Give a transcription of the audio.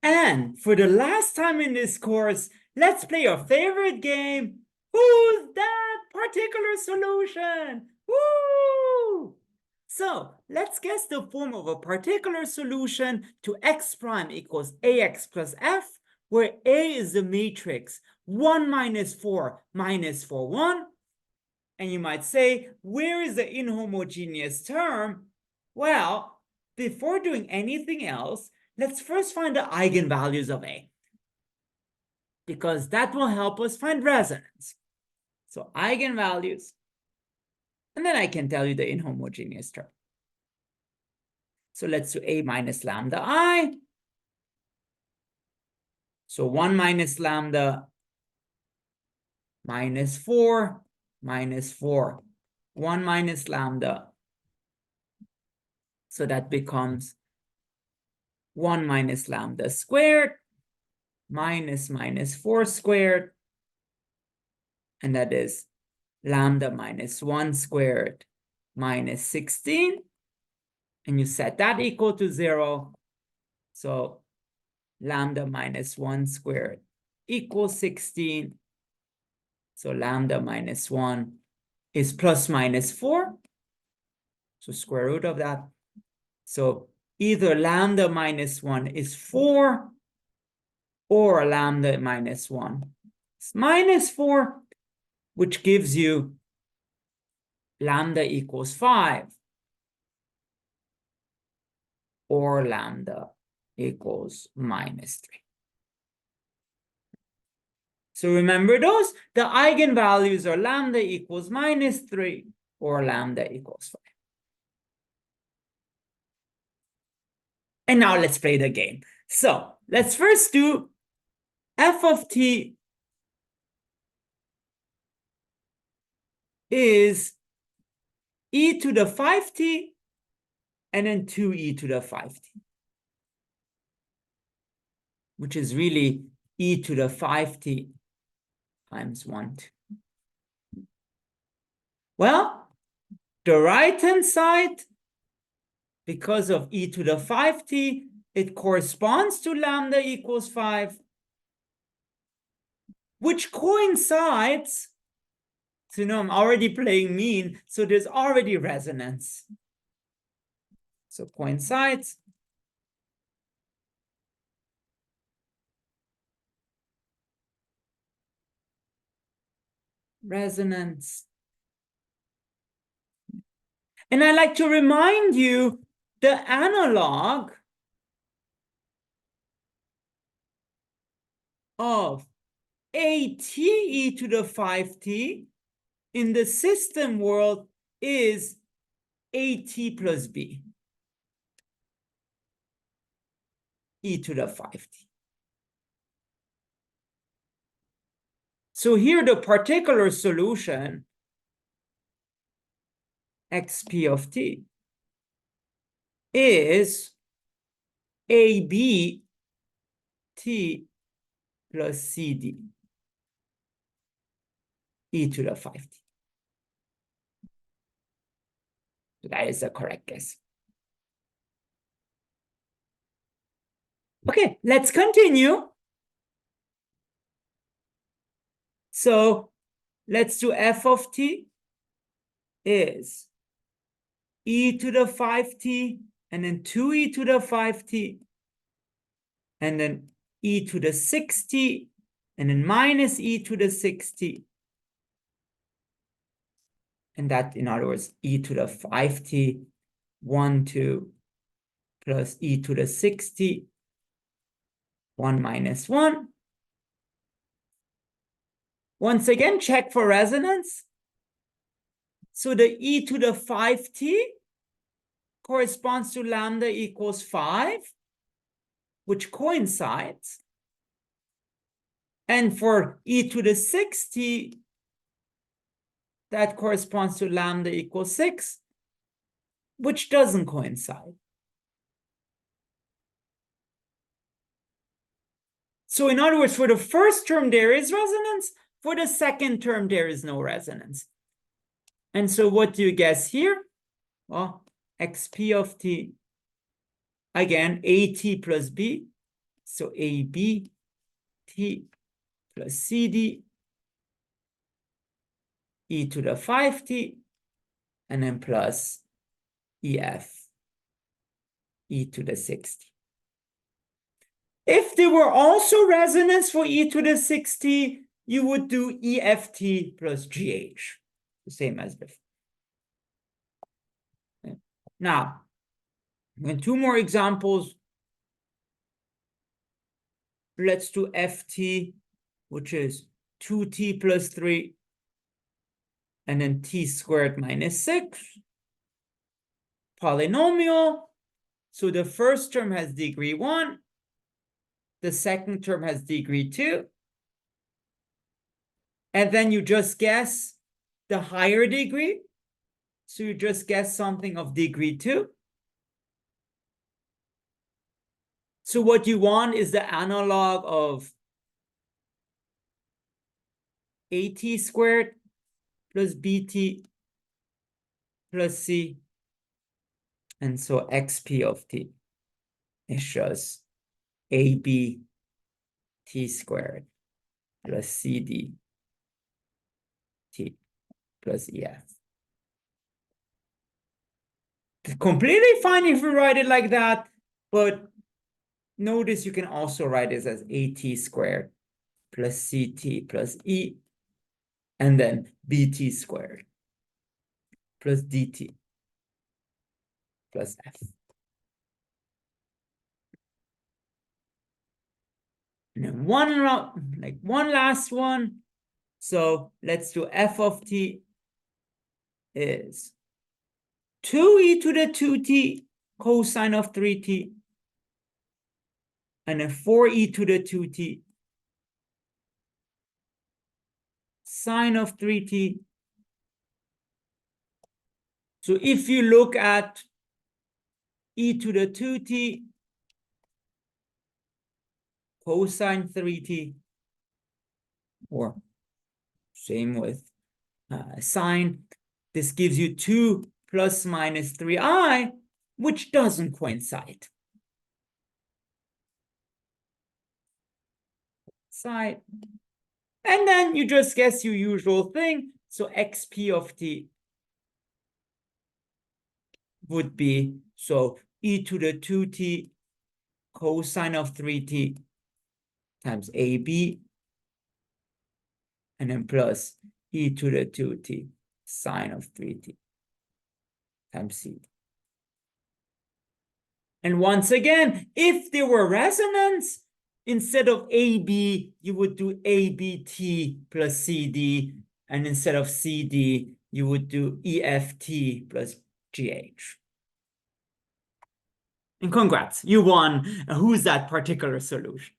And for the last time in this course, let's play our favorite game. Who's that particular solution? Woo! So let's guess the form of a particular solution to x prime equals ax plus f, where A is the matrix 1 minus 4 minus 4, 1. And you might say, where is the inhomogeneous term? Well, before doing anything else, let's first find the eigenvalues of A, because that will help us find resonance. So eigenvalues, and then I can tell you the inhomogeneous term. So let's do A minus lambda I. So 1 minus lambda minus 4 minus 4. 1 minus lambda. So that becomes 1 minus lambda squared minus 4 squared. And that is lambda minus 1 squared minus 16. And you set that equal to 0. So lambda minus 1 squared equals 16. So lambda minus 1 is plus minus 4. So square root of that. So either lambda minus 1 is 4 or lambda minus 1 is minus 4, which gives you lambda equals 5 or lambda equals minus 3. So remember those? The eigenvalues are lambda equals minus 3 or lambda equals 5. And now let's play the game. So let's first do f of t is e to the 5t and then 2e to the 5t, which is really e to the 5t times 1, 2. Well, the right-hand side, because of e to the 5t, it corresponds to lambda equals 5, which coincides. So, I'm already playing mean, so there's already resonance. So coincides. Resonance. And I like to remind you the analog of AT e to the 5t in the system world is AT plus B e to the 5t. So here the particular solution, xp of t, is AB t plus CD e to the 5t. That is the correct guess. Okay, let's continue. So let's do f of t is e to the 5t and then 2e to the 5t and then e to the 6t and then minus e to the 6t. And that, in other words, e to the 5t, 1, 2, plus e to the 6t, 1 minus 1. Once again, check for resonance. So the e to the 5t corresponds to lambda equals 5, which coincides. And for e to the 6t, that corresponds to lambda equals 6, which doesn't coincide. So in other words, for the first term, there is resonance. For the second term, there is no resonance. And so what do you guess here? Well, xp of t, again, at plus b, So AB T plus CD e to the 5t, and then plus EF e to the 6t. If there were also resonance for e to the 6t, you would do EFT plus GH, the same as before. Okay. Now, two more examples. Let's do FT, which is 2t plus 3, and then t squared minus 6. Polynomial. So the first term has degree 1. The second term has degree 2. And then you just guess the higher degree. So you just guess something of degree 2. So what you want is the analog of AT squared plus BT plus C. And so XP of T is just AB T squared plus CD T plus EF. It's completely fine if you write it like that, but notice you can also write this as AT squared plus CT plus E, and then BT squared plus DT plus F. And then one last one. So let's do F of T is 2e to the 2t cosine of 3t, and then 4e to the 2t sine of 3t. So if you look at e to the 2t cosine 3t, or same with sine, this gives you 2 plus minus 3i, which doesn't coincide. Side. And then you just guess your usual thing. So xp of t would be, so e to the 2t cosine of 3t times ab, and then plus e to the 2t sine of 3t times c. And once again, if there were resonance, instead of AB, you would do ABT plus CD, and instead of CD, you would do EFT plus GH. And congrats, you won. Who's that particular solution?